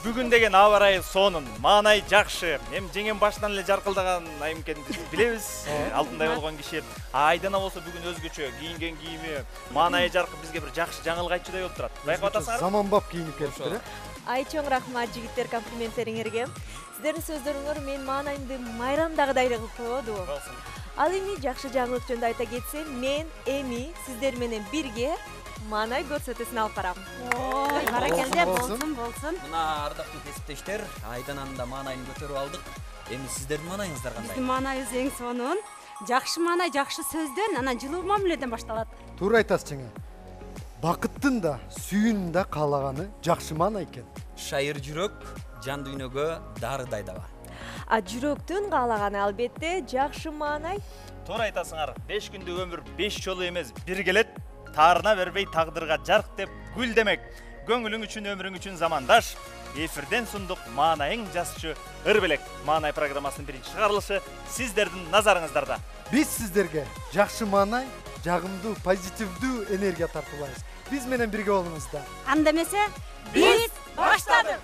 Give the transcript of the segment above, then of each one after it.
Бүгүн деген аба ырайы сонун, маанай жакшы. Эми жеңем башынан эле жаркылдаган айым экенин билебиз. Алтындай болгон киши. Айдана болсо бүгүн өзгөчө кийинген кийими, маанайы жаркы бизге бир жакшы жаңылык айтчудай болуп турат. Байкап атасыңар? Заманбап кийинип келиптир. Ай чоң рахмат жигиттер комплименттериңерге. Сиздердин сөздөрүңөр мен маанайымды майрамдагыдай эле кылып койду. Ал эми жакшы жаңылык жөнүндө айта кетсем, мен эми сиздер менен бирге маанай көрсөтүүсүн алып барам. Баракелде, болсун. Мына ардактуу кесиптештер, Айдананын да маанайын көтөрүп алдык. Эми сиздердин маанайыңыздар кандай? Биздин маанайыбыз эң сонун. Жакшы маанай, жакшы сөздөн, анан жылуу мамиледен башталат. Туура айтасыз жеңе. Бакыттын да, сүйүүнүн да каалаганы жакшы маанай экен. Шайыр жүрөк жан дүйнөгө дарыдай даба. А жүрөктүн каалаганы албетте жакшы маанай. Туура айтасыңар. 5 күндүк өмүр 5 жолу эмес, бир келет. Таарына бербей тагдырга жарк деп гүл демек. Көңүлүң үчүн, өмүрүң үчүн замандаш. Эфирден сундук маанайың жазчу Ырбелек. Маанай программасынын биринчи чыгарылышы сиздердин назарыңыздарда. Биз сиздерге жакшы маанай, жагымдуу, позитивдүү энергия тартуулайбыз. Биз менен бирге болуңуздар. Анда эмесе, биз баштадык.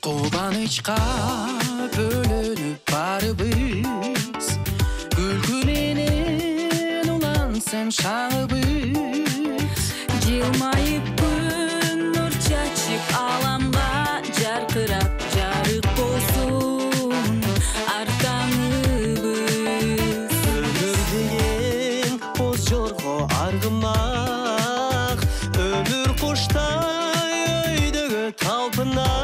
Кубанычка бөлөнүп барыбыз, күлкү менен улансын шаңыбыз. Жылмайып күн нур чачып аламга жаркырап жарык болсун ар таңыбыз. Өмүр деген боз жорго аргымак, өмүр куштай өйдөгө талпынат.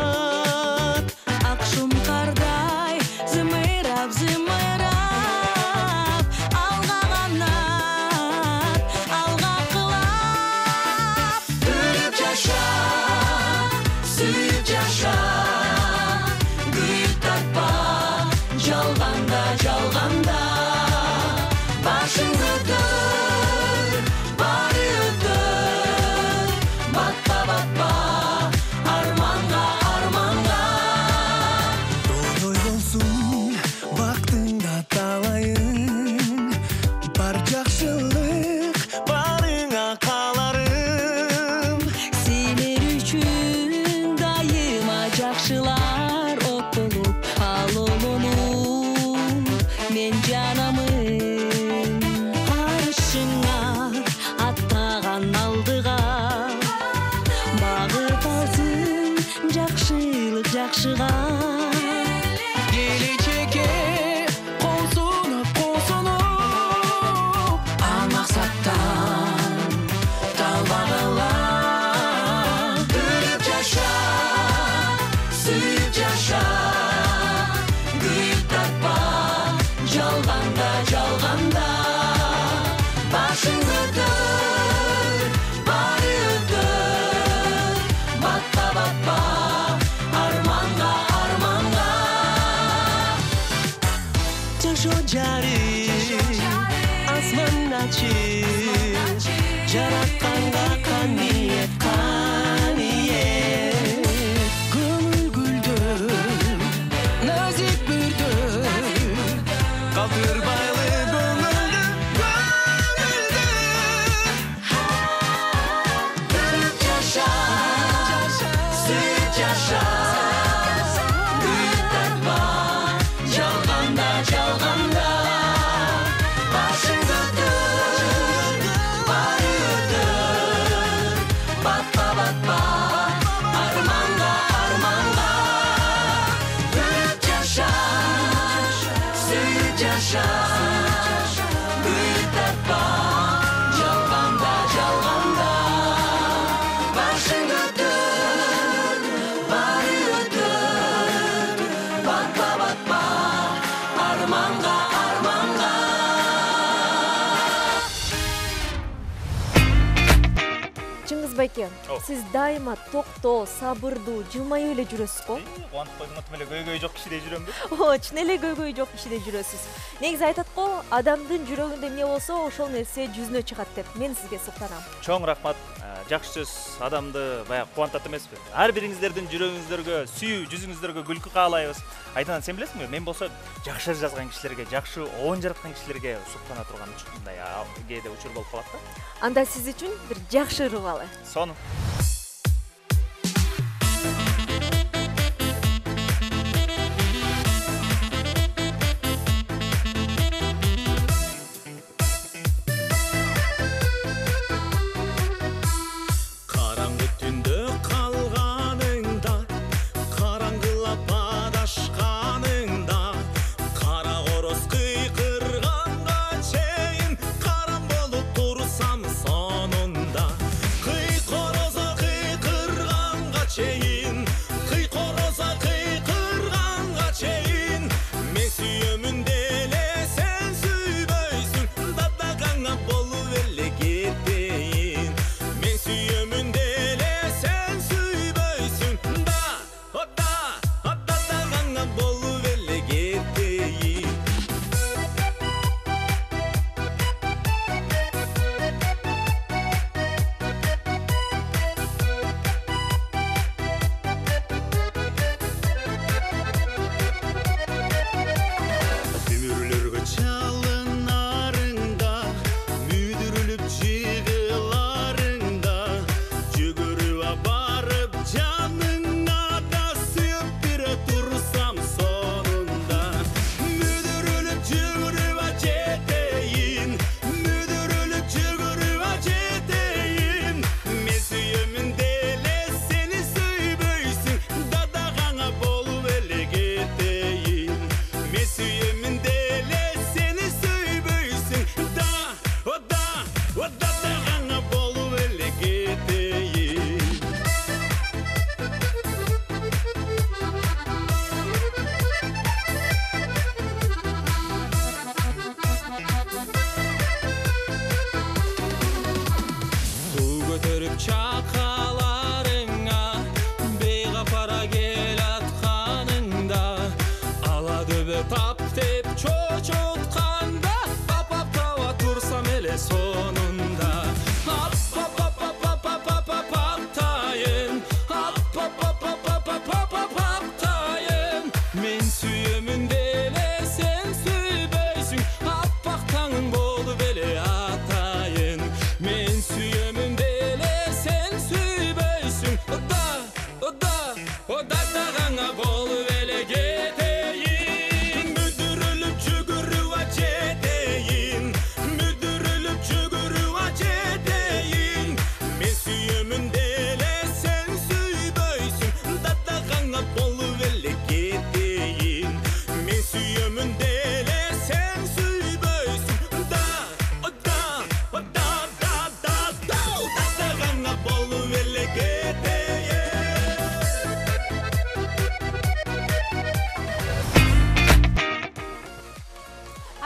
Жаратканга каниет, каниет. Көңүл гүлдөр, назик бүрдөр, калтырбайлы көңүлдү, көңүлдү. Күлүп жаша, сүйүп жаша, күйүп тартпа, жалганда, жалганда. Байке, сиз дайыма токтоо, сабырдуу, жылмайып эле жүрөсүз го? Кубанып койдуң, тим эле көйгөй жок кишидей жүрөмбү? Чын эле көйгөй жок кишидей жүрөсүз. Негизи айтат го, адамдын жүрөгүндө эмне болсо, ошол нерсе жүзүнө чыгат деп. Мен сизге суктанам. Чоң рахмат. жакшы сөз адамды баягы кубантат эмеспи? Ар бириңиздердин жүрөгүңүздөргө, сүйүү жүзүңүздөргө күлкү каалайбыз. Айдан сен билесиңби? Мен болсо жакшы жазган кишилерге, жакшы оон жараткан кишилерге суктана турган мындай кээде учур болуп калат да. Анда сиз үчүн бир жакшы ырыбалы. Сону.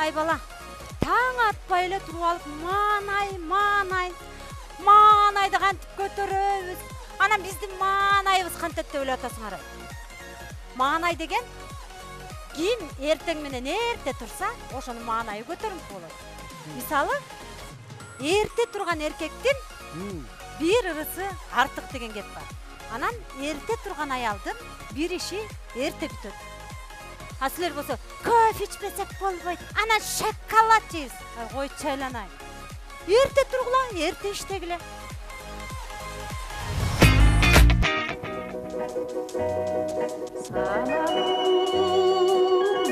Ай бала, таң атпай эле туруп алып, маанайды кантип көтөрөбүз. Анан биздин маанайыбыз кантет деп элеп атасыңар. Маанай деген ким эртең менен эрте турса, ошонун маанайы көтөрүлүп болот. Мисалы, эрте турган эркектин бир ырысы артык деген кеп бар. Анан эрте турган аялдын бир иши эрте бүтөт. А силер болсо, кофе ичпесек болбойт. Анан шоколад жейбиз. Кой чайланайын. Эрте тургула, эрте иштегиле.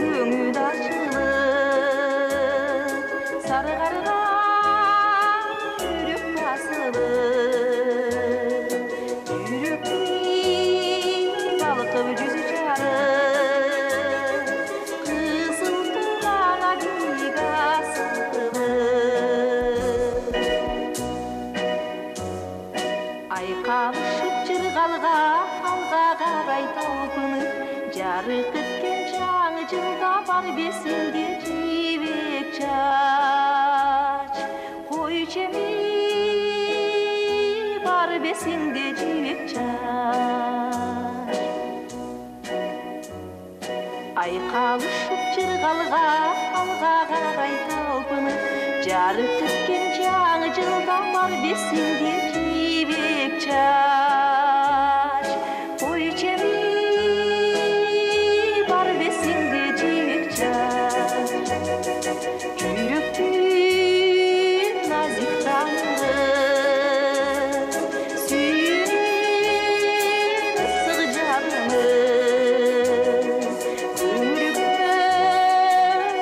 Көңүл ачылып, сары карга жүрөк басылып, жүрөктүн балкып жүзү чарып, кызыл турага бик асылып, айкалышып жыргалга алга карай талпынып, жарык эткен жаңы жылда бар бесинде жибек чач. Койчу эми бар бесинде жибек чач. Айкалышып жыргалга алга карай талпынып, жарык эткен жаңы жылда бар бесинде çaş Koy çemi var besinde civik çaş Yürektün nazik tangı Suyun ısık canımı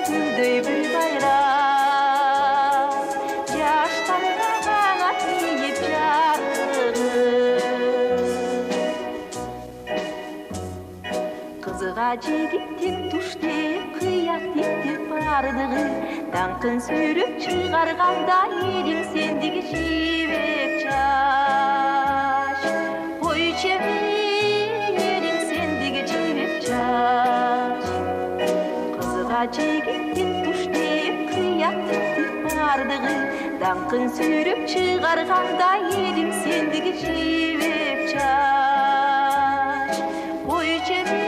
Gülдөй bir bayram Yaşlarına tiyip jargı Kızığa жигиттин туш деп кыят иптеп бардыгы Даңкын сүйрүп чыгарганда элиң сендиги жибек чаш Ой чеми элиң сендиги жибек чаш Кызыға жигиттин туш деп кыят иптеп бардыгы Даңкын сүйрүп чыгарганда элиң сендиги жибек чаш Ой чеми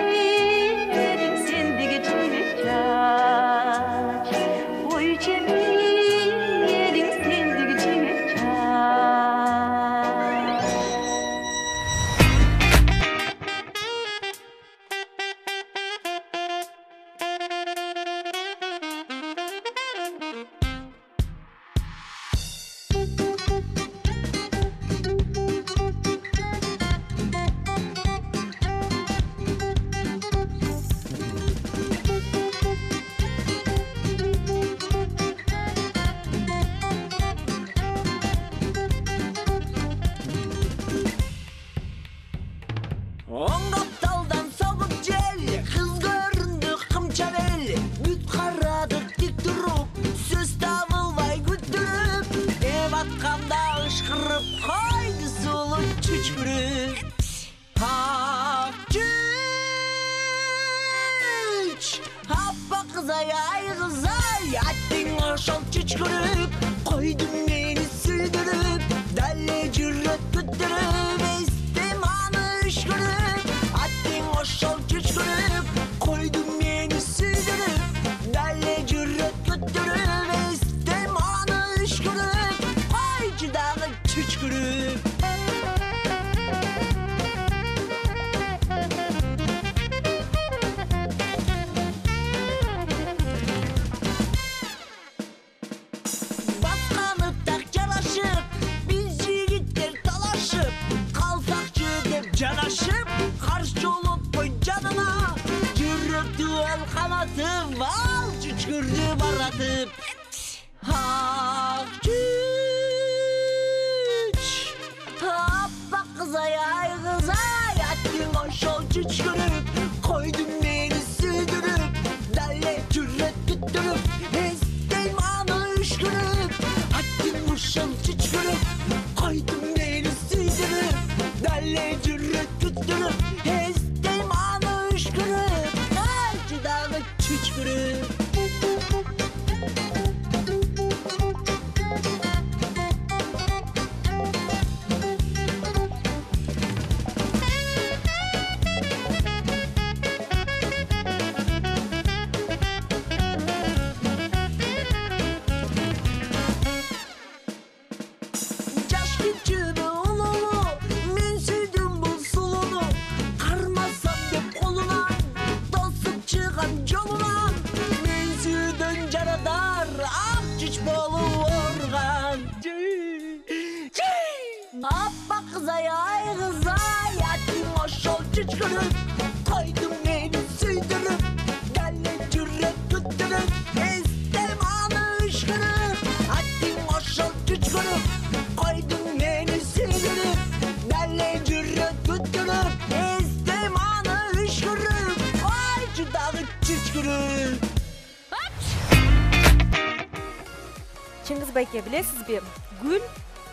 Чыңгыз байке, билесизби, гүл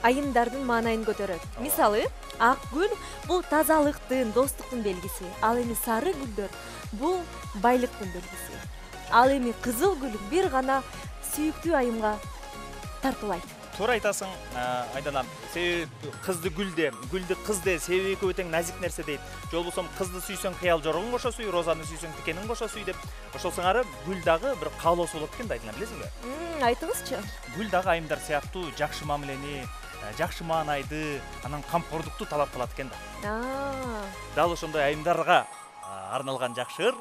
айымдардын маанайын көтөрөт. Мисалы, ак гүл бул тазалыктын, достуктун белгиси. Ал эми сары гүлдөр бул байлыктын белгиси. Ал эми кызыл гүл бир гана сүйүктүү айымга тартуулайт. Туура айтасың, Айданам. Себеби кызды гүлде, гүлдү кызды себеби экөө тең назик нерсе дейт. Же болбосо кызды сүйсөң кыял жорогун кошо сүй, розаны сүйсөң тикенин кошо сүй деп. Ошол сыңары гүл дагы бир каалоосу болот экен да, Айданам, билесиңби? Айтыңызчы. Гүл дагы айымдар сыяктуу жакшы мамилени, жакшы маанайды, анан камкордукту талап кылат экен да. Дал ошондой айымдарга арналган жакшы ыр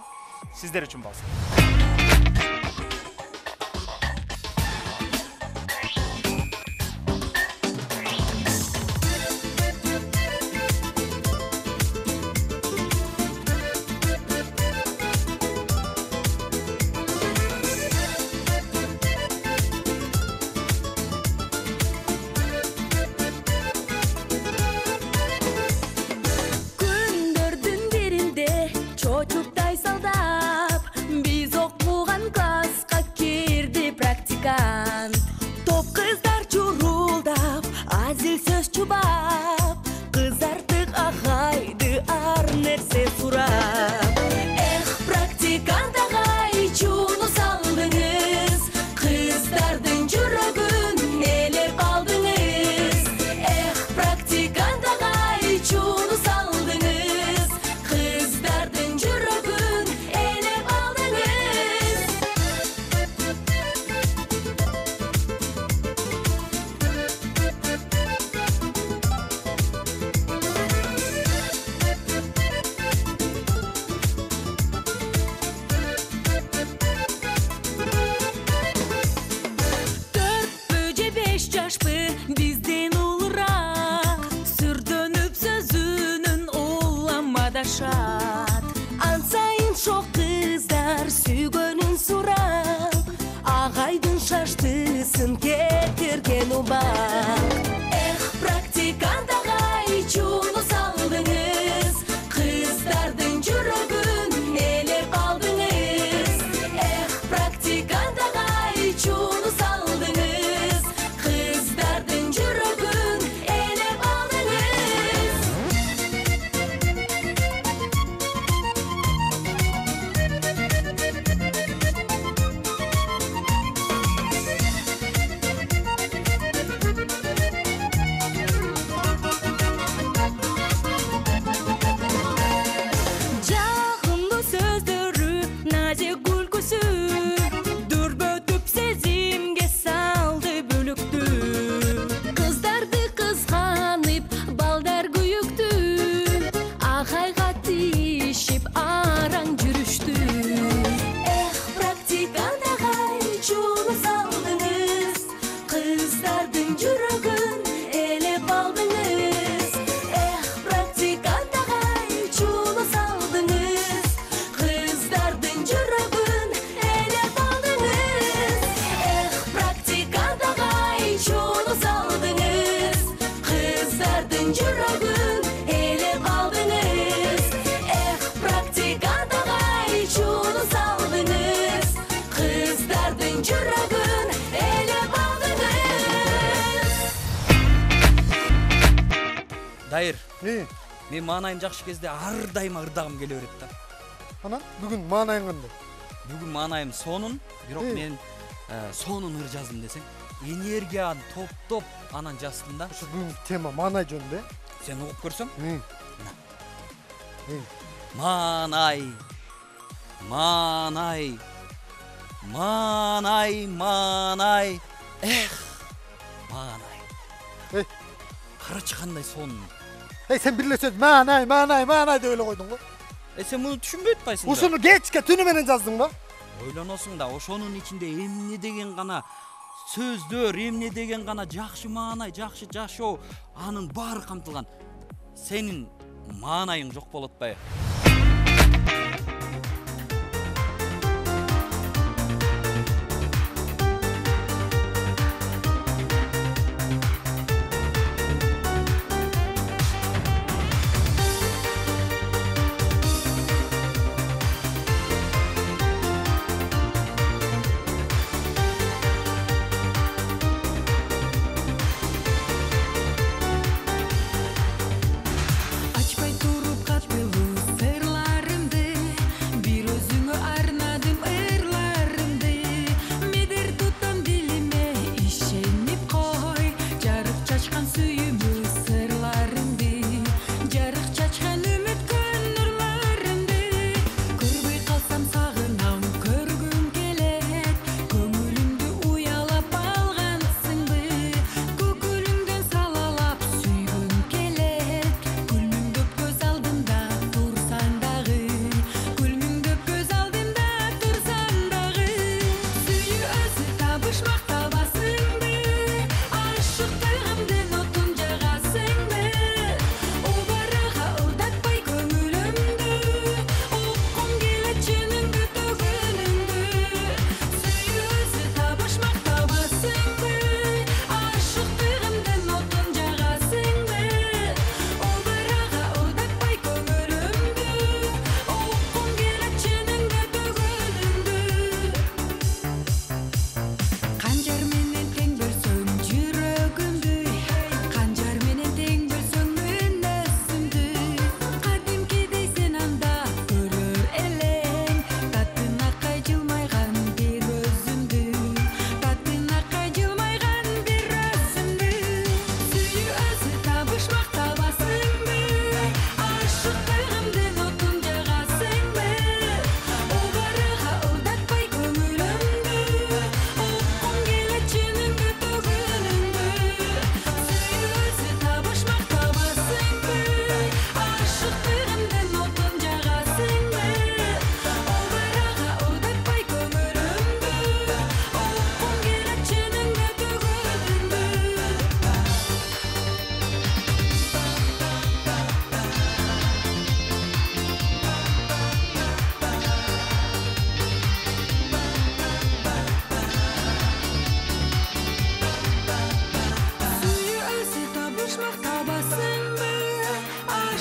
сиздер үчүн болсун. Ansayın çok kızlar sügönün surap Ağaydın şaştısın getirgen ubak praktikant ağay çunu saldınız Kızlardın jürögün elep aldınız praktikant ağay çunu saldınız Kızlardın jürögün elep aldınız Жагымдуу сөздөрү, назик күлкүсү дүрбөтүп сезимге салды бөлүктү Кыздарды кызганып, балдар күйүктү Агайга тиишип, араң жүрүштү практикант агай чуну салдыңыз Кыздардын жүрөгүн элеп алдыңыз практикант агай чуну салдыңыз Кыздардын жүрөгүн элеп алдыңыз практикант агай чуну салдыңыз Кыздардын жүрөгүн элеп алдыңыз практикант агай чуну салдыңыз Кыздардын жүрөгүн элеп алдыңыз Дайыр, Эй, мен маанайым жакшы кезде ар дайым ырдагым келе берет да. анан бүгүн маанайың кандай? Бүгүн маанайым сонун, бирок мен сонун ыр жаздым десең, энергияны топтоп анан жаздым да. Ошо бүгүнкү тема маанай жөнүндө. Сен угуп көрсөң? Эй, Маанай, маанай, маанай, маанай, маанай. Эй. Карачы кандай сонун. сен бир эле сөз маанай деп эле койдуң го. Сен муну түшүнбөй атпайсың да. Ушуну кечке түнү менен жаздың ба? Ойлоносуң да, ошонун ичинде эмне деген гана сөздөр, эмне деген гана жакшы маанай, жакшы жашоо, анын баары камтылган. Сенин маанайың жок болуп атпайбы? Açmay turup kaçmıyoruz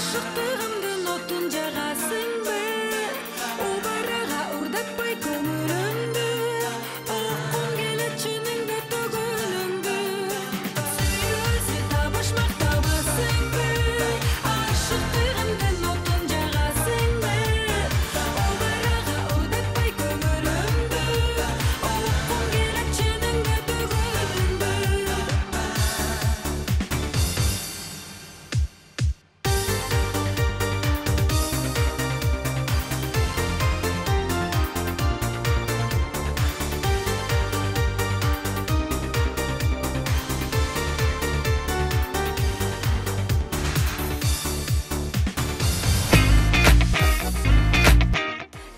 Aşıktığımdın otun жағасыңбы Убараға ұрдатпай көңілімді Оққым келет чыныңды төгілімді Сүйілсе табышмақ табасыңбы Aşıktığımdın otun жағасыңбы Убараға ұрдатпай көңілімді Оққым келет чыныңды төгілімді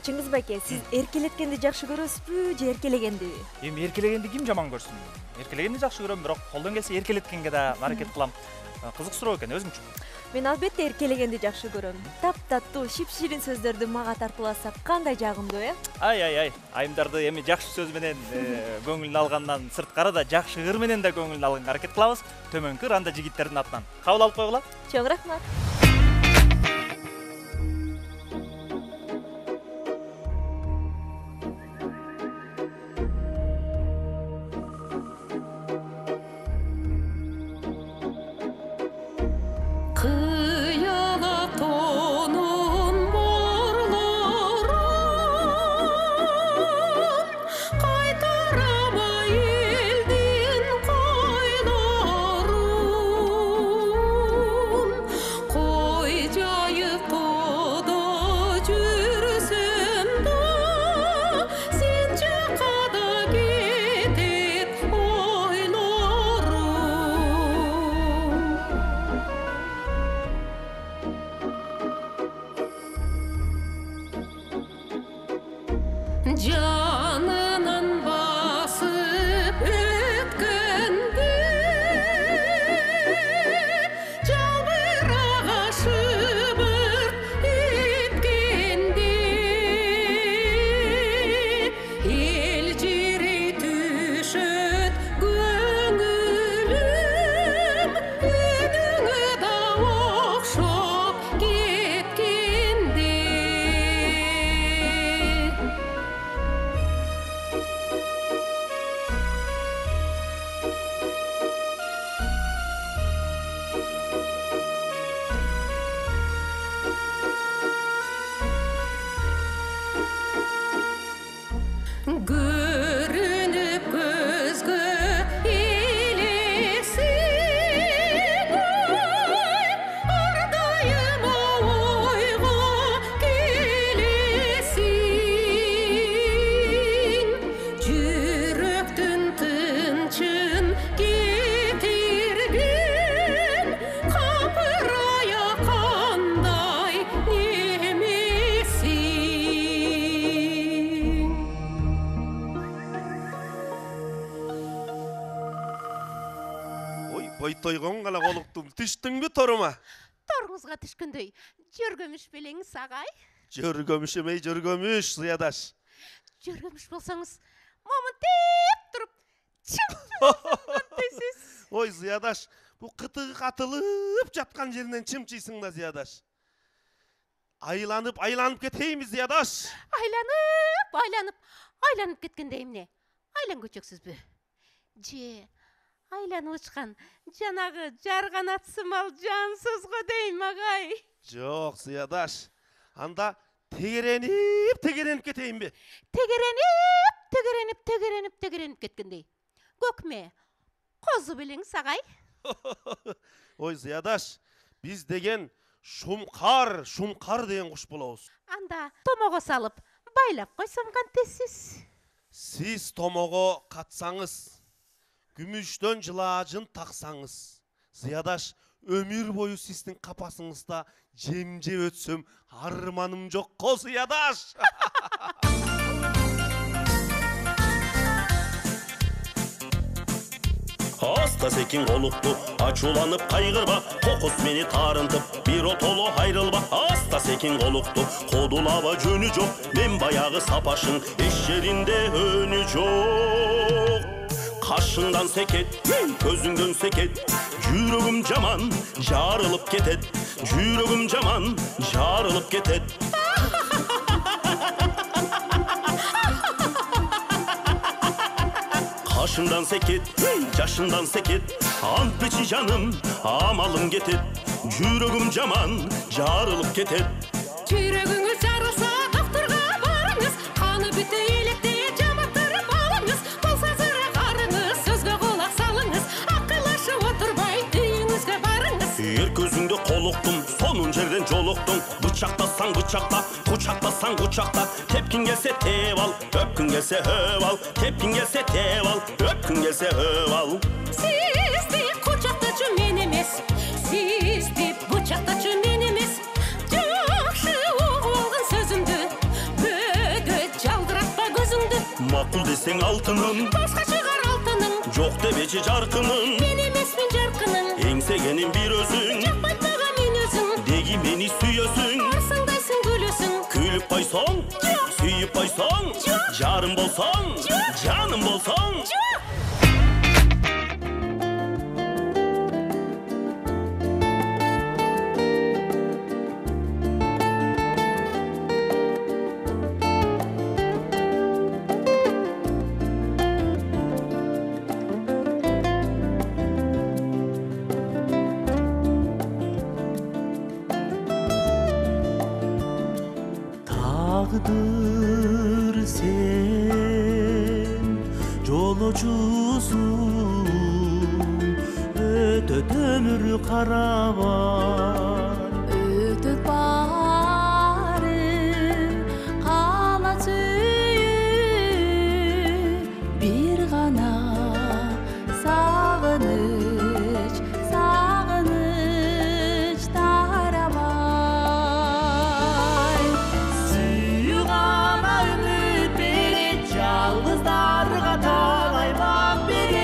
Чыңгыз байке, сиз эркелеткенди жакшы көрөсүзбү же эркелегенди? Эми эркелегенди ким жаман көрсүн? Эркелегенди жакшы көрөм, бирок колдон келсе эркелеткенге да аракет кылам. Кызык суроо экен, өзүңчү? Мен албетте эркелегенди жакшы көрөм. Таптаттуу, шип-ширин сөздөрдү мага тартууласа кандай жагымдуу, Ай, айымдарды эми жакшы сөз менен көңүлүн алгандан сырткары да жакшы ыр менен да көңүлүн алганга аракет кылабыз. Төмөнкү ранда жигиттердин атынан кабыл алып койгула. Чоң рахмат. Kıyala tonun morların Kaytarama eldin koyların Koy cayıp toda жүрсем de Sen çakada gidip oylarım Canının basıp ötkende Çalbırağa şıbırt etkende El jiri düşöt gönülüm Önüңe da okşop ketkende Görünüp gözgö elesin Ardayıma oyga gelesin Жүрөктүн тынчын кетирген Капырая кандай немесин Ой, бойтойгон гана колуктум. Түштүңбү торума? Торуңузга түшкөндөй жөргөмүш белеңиз агай. Жөргөмүш эмей, жөргөмүш, Зыядаш. Жөргөмүш болсоңуз момун теп туруп чым дейсиз. Ой, Зыядаш, бу кытыгы катылып жаткан жеринен чымчыйсың да, Зыядаш. Айланып кетейинби, Зыядаш? Айланып кеткенде эмне? Айлан көчөксүзбү? Же айланып учкан жанагы жарганат сымал жансызго дейм агай. Жок, Зыядаш. Анда тегеренип кетейинби? Тегеренип кеткендей. Көкме, козу белеңиз агай. Ой, Зыядаш, биз деген шумкар деген куш болобуз. Анда томого салып, байлап койсом кантесиз? Сиз томого катсаңыз, күмүштөн жылаажын таксаңыз, Зыядаш, өмүр бою сиздин капасыңызда жемже өтсөм арманым жок го, Зыядаш. Аста секин колукту ачууланып кайгырба, кокус мени таарынтып бир отоло айрылба. Аста секин колукту кодулаба, жөнү жок, мен баягы сапашың эш жеринде өнү жок. Kaşından seket, gözünden seket. Yüreğim caman, jarılıp ketet. Yüreğim caman, jarılıp ketet. Kaşından seket, yaşından seket. Ant biçi canım, amalım getet. Yüreğim caman, jarılıp ketet. Yüreğiniz jarılsa doktorga barыңыз. Kanı бүтө электе жаматтырып алыңыз. Болса зыра карыңыз, сөзгө кулак салыңыз. Акылдашып отурбай үйүңүзгө барыңыз. Ер көзүңдө колуктум, сонун жерден жолуктум. Бычактасаң бычакта, кучактасаң кучакта. Тепкин келсе теп ал, өпкүн келсе өп ал. Тепкин келсе теп ал, өпкүн келсе өп ал. Сизди кучактачу мен эмес. Сизди бычактачу мен эмес. Жакшы угуп алган сөзүмдү. Бөгө жалдыратпа көзүңдү. Макул десең алтыным, Башка чыгар алтыным. жок дебечи жаркыным. Мен эмесмин жаркыным. Эңсегеним бир өзүң, Жакпайт мага мен өзүң. деги мени сүйөсүң. Арсаңдайсың күлөсүң. Күлүп койсоң, сүйүп койсоң, жарым болсоң, жаным болсоң. Tağdır sen jolочусуң, өтөт өмүр карабар. Өтөт бары кала сүйүп, бир гана сагыныч, сагыныч тарабай. Сүйүү гана үмүт берет, жалгыздарга талай бак берет.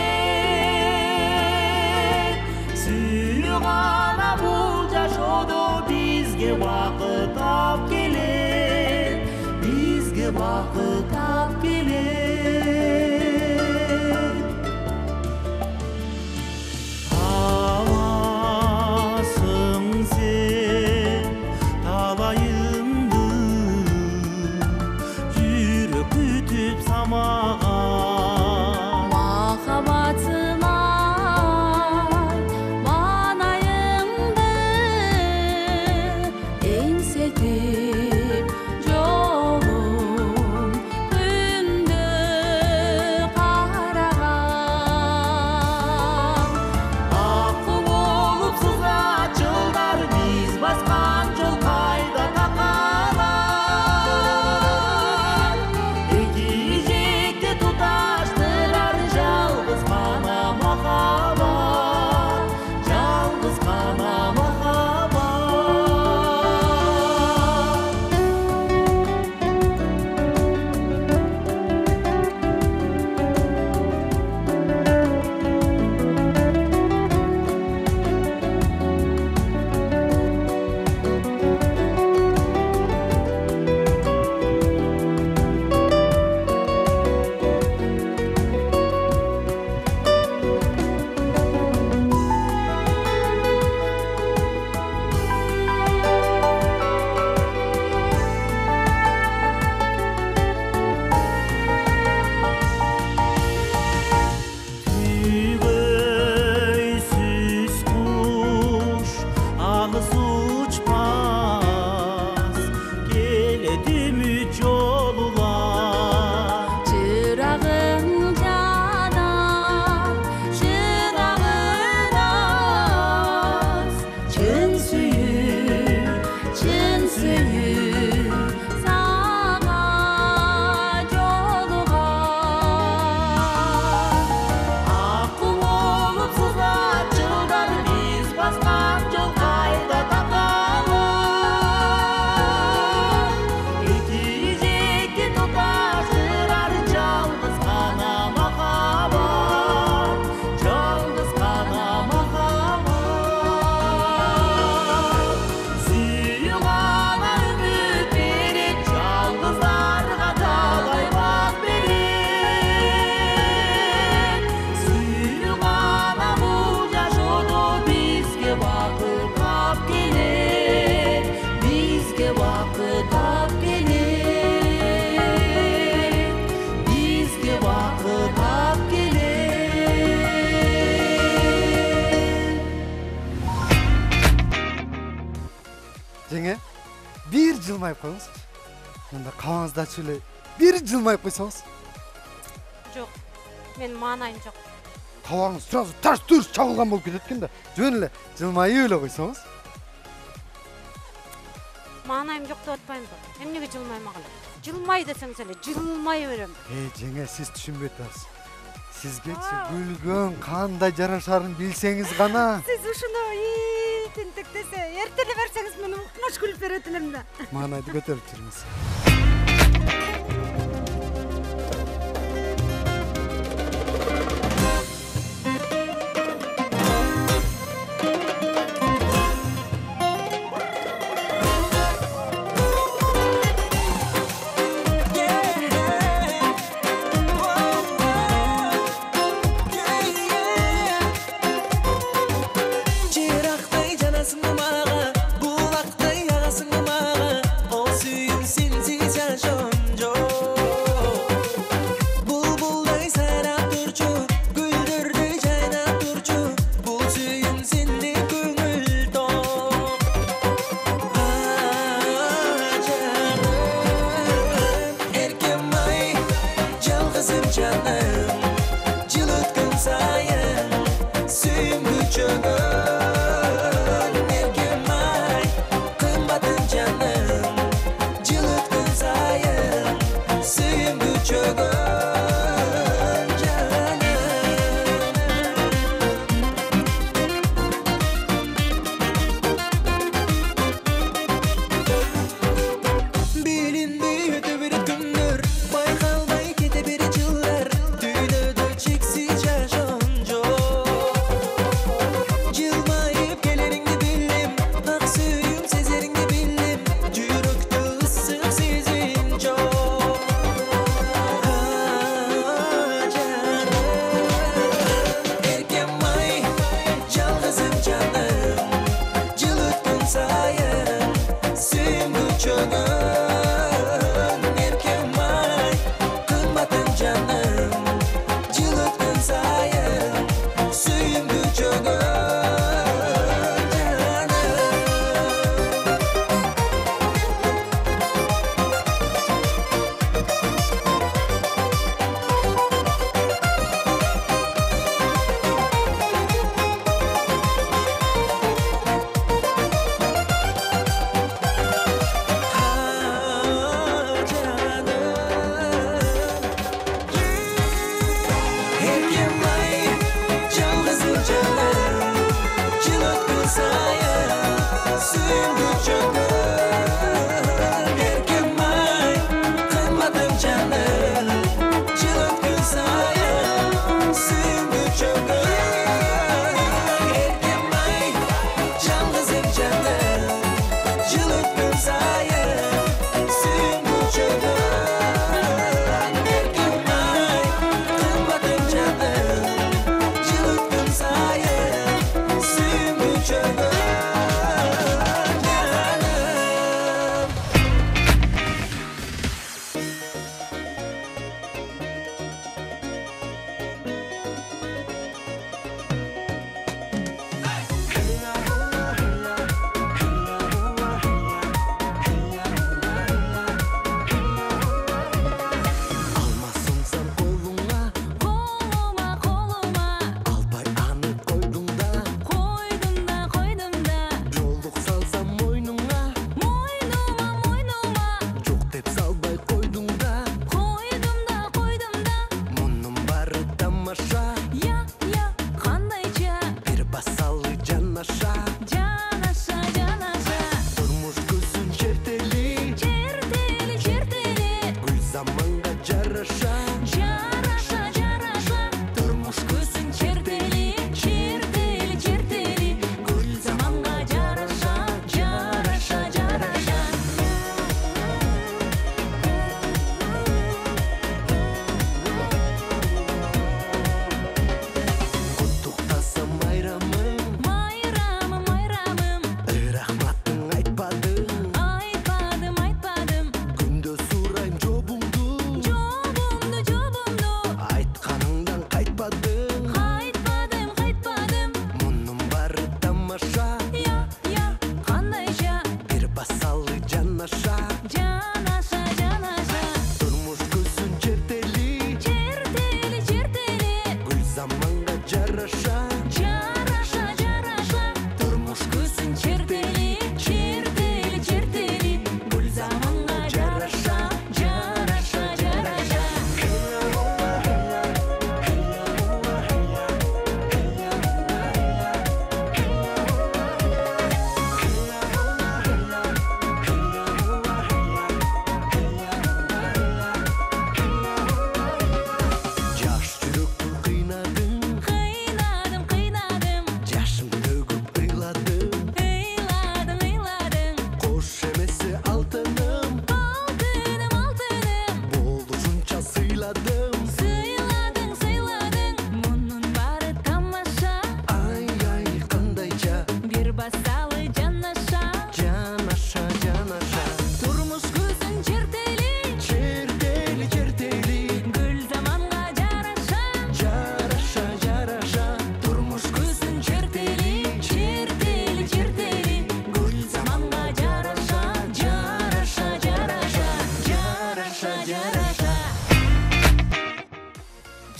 Сүйүү гана бул жашоодо бизге бакыт тап келет, бизге бакыт тап келет. Аласың сен талайымды, жүрөк күтүп самаган. Махаббатсымай манайыңды эңсетип жолун Жеңе, bir жылмайып қойыңыз. Онда қабаңызды ашып эле bir жылмайып қойсаңыз. Жоқ, мен маанайым жоқ. Табағыңыз сразу тарс-турс чабылған болып кетет екен да. Жөн эле жылмайып эле қойсаңыз. Маанайым жоқ деп атпаймын ба? Эмнеге жылмайм ағалам? Жылмай десеңиз эле жылмай берем. Жеңе, сиз түшүнбөй атасыз. Сизгечи гүлгөн кандай жарашарын билсеңиз гана. Сиз ушуну тинтектесе, эртеле берсеңиз мен укмуш күлүп берет элем да. Маанайды көтөрүп жүрүңүз. Bulakтай ağasın mağa, o suyum sinsiz yaşon.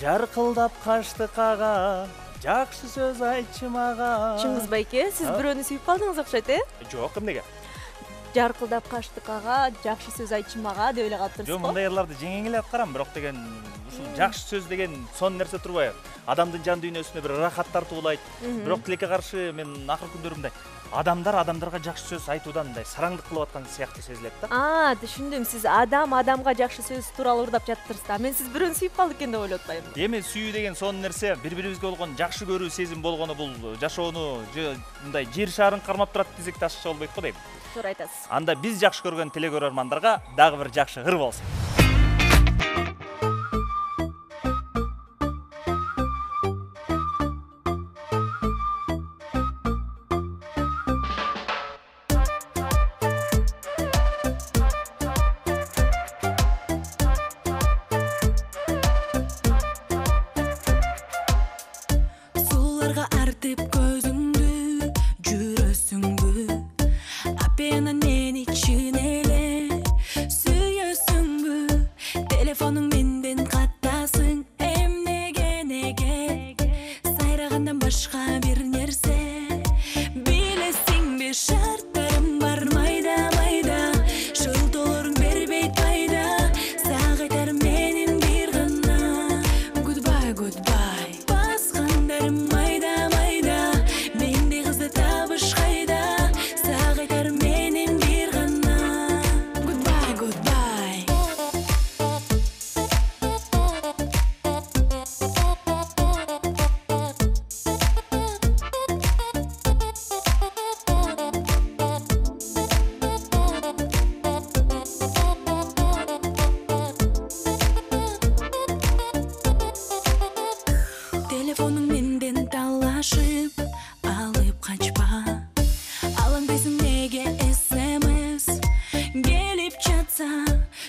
жаркылдап качты кага, жакшы сөз айтчы мага. Чыңгыз байке, сиз бирөөнү сүйүп калдыңыз окшойт, Жок, эмнеге? Жаркылдап качты кага, жакшы сөз айтчы мага деп эле калыптырсыз Жок, го? мындай ырларды жеңең эле аткарам, бирок деген ушул жакшы сөз деген сон нерсе турбайбы? Адамдын жан дүйнөсүнө бир ырахат тартуулайт. Бирок тилекке каршы мен акыркы күндөрү мындай адамдарга жакшы сөз айтуудан мындай сараңдык кылып аткан сыяктуу сезилет да. Түшүндүм. Сиз адамга жакшы сөз тууралуу ырдап жатыптырсыз да. Мен сиз бирөөнү сүйүп калды экен деп ойлоп атпаймынбы? Эми сүйүү деген сонун нерсе, бири-бирибизге болгон жакшы көрүү сезим болгону бул жашоону мындай жер шарын кармап турат десек да ашыкча болбойт го дейм. Туура айтасыз. Анда биз жакшы көргөн телекөрөрмандарга дагы бир жакшы ыр болсун. Суларга артып көзүңдү, жүрөсүңбү, апенан мени чын эле сүйөсүңбү, телефонуң менден каттасың, эмнеге сайрагандан башка бир нерсе билесиңби, шарттарым бар майда майда, шылтоолоруң бербейт пайда, сага айтар менин бир гана goodbye goodbye. Баскандарым майда майда, мендей кызды табыш кайда, сага айтар менин бир гана goodbye goodbye. Телефонуң менден талашып, алып качпа. Алаңдайсың неге SMS келип жатса,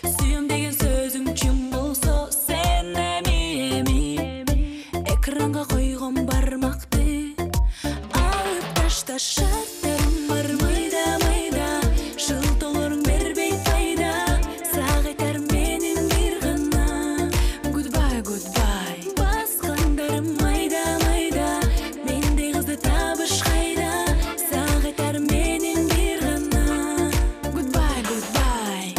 сүйөм деген сөзүң чын болсо, сен эми экранга койгон бармакты алып ташта, шарттарым бар майда майда, шылтоолоруң бербейт пайда, сага айтар менин бир гана goodbye goodbye. Баскандарым майда майда, мендей кызды табыш кайда, сага айтар менин бир гана goodbye goodbye.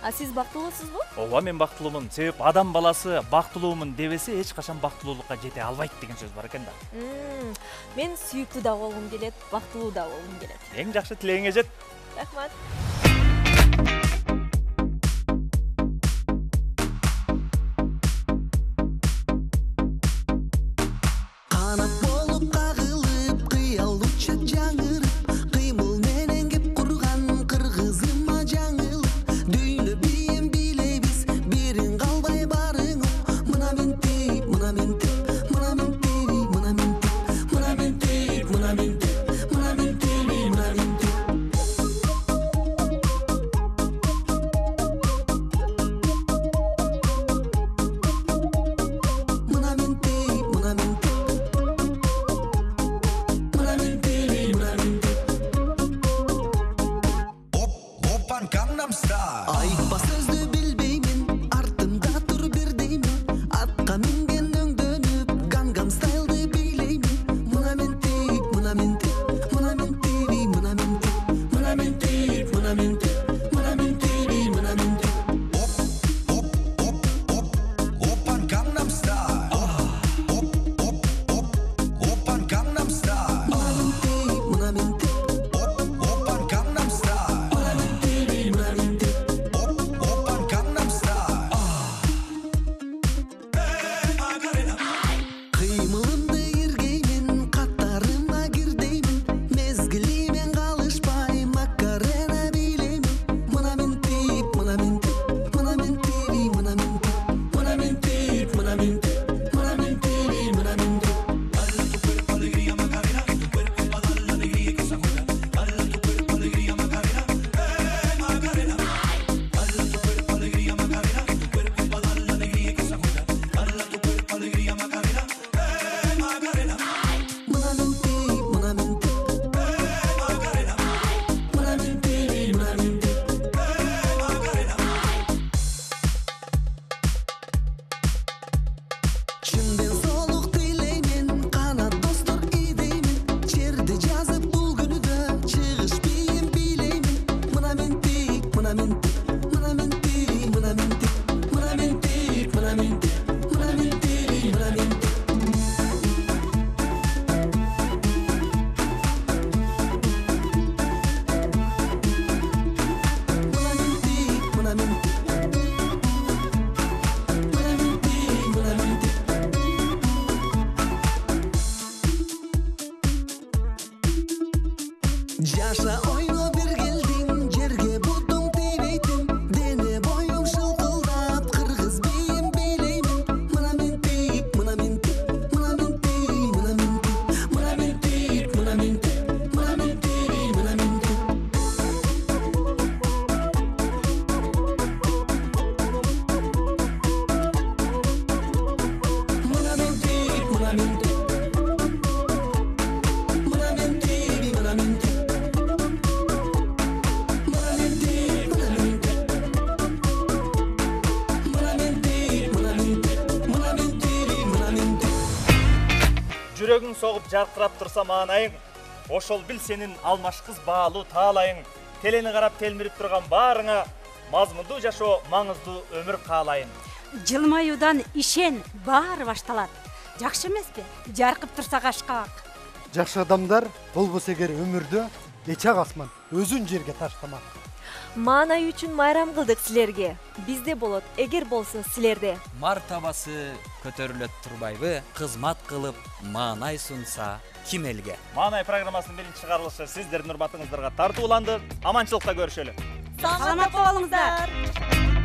А сиз бактылуусузбу? Ооба, мен бактылуумун. Себеп адам баласы бактылуумун дебесе эч качан бактылуулукка жете албайт деген сөз бар экен да. Мен сүйүктүү да болгум келет, бактылуу да болгум келет. Эң жакшы тилегиңе жет. Рахмат. Канат болуп кагылып, кыял учат жаңырып, кыймыл менен кеп курган кыргызыма жаңылып, дүйнө бийим билебиз, бирин калбай барың. Мына мен тип, мына мен тип, мына мен тип, мына мен тип, мына мен тип, мына мен тип, мына мен тип, мына мен тип. Айтпа сөздү билбеймин, артымда тур бир деймин, атка минген өңдөнүп, гангам стайлды бийлеймин. Мына мен тип, мына мен тип, мына мен тип, мына мен тип, мына мен тип, мына мен тип, мына мен тип, мына мен тип. Опан Gangnam Style. Опан Gangnam Style. Мына мен тип, мына мен тип. Опан Gangnam Style. Мына мен тип, мына мен тип. Опан Gangnam Style. Кыймылымды иргеймин, каттарыма кирдеймин, мезгилимен калышпай макарена бийлеймин. Мына мен тип, мына мен тип, мына мен тип, мына мен тип, мына мен тип, мына мен тип, мына мен тип, мына мен тип. Dale tu cuerpo alegría Macarena, tu cuerpo va dar la alegría que se juega. Dale tu cuerpo alegría Macarena, Macarena. Dale tu cuerpo alegría Macarena, tu cuerpo va dar la alegría que se juega. Dale tu cuerpo alegría Macarena, Macarena. Mına men tip, mına men tip, Macarena. Mına men tip, mına men tip, Macarena. Чынден солук тилеймин, канат достор идеймин, жерди жазып бул күнүдө чыгыш бийим бийлеймин. Мына мен тип, мына мен тип, мына мен тип, мына мен тип, мына мен тип, мына мен тип, мына мен тип, мына мен тип. Мына мен тип, мына мен тип, мына мен тип, мына мен тип. Жаша ойно бир келдиң, жерге бутуң тийбейтин, дене боюң шылкылдап, кыргыз бийим бийлеймин. Мына мен тип, мына мен тип, мына мен тип, мына мен тип, мына мен тип, мына мен тип, мына мен тип, мына мен тип. Мына мен тип, мына мен тип, мына мен тип, мына мен тип. Жүрөгүң согуп жаркырап турса маанайың, ошол бил сенин алмаш кыз баалуу таалайың. Телени карап телмирип турган баарыңа мазмундуу жашоо, маңыздуу өмүр каалайын. Жылмаюудан ишен, баары башталат. Жакшы эмеспи? Жаркып турса кашкак. Жакшы адамдар болбосо эгер өмүрдө эч агасман өзүн жерге таштамак. Маанай үчүн майрам кылдык силерге. Бизде болот, эгер болсун силерде. Мартабасы көтөрүлөт турбайбы? Кызмат кылып маанай сунса ким элге? Маанай программасынын биринчи чыгарылышы сиздердин урматыңыздарга тартууланды. Аманчылыкта көрүшөлү. Саламатта болуңуздар.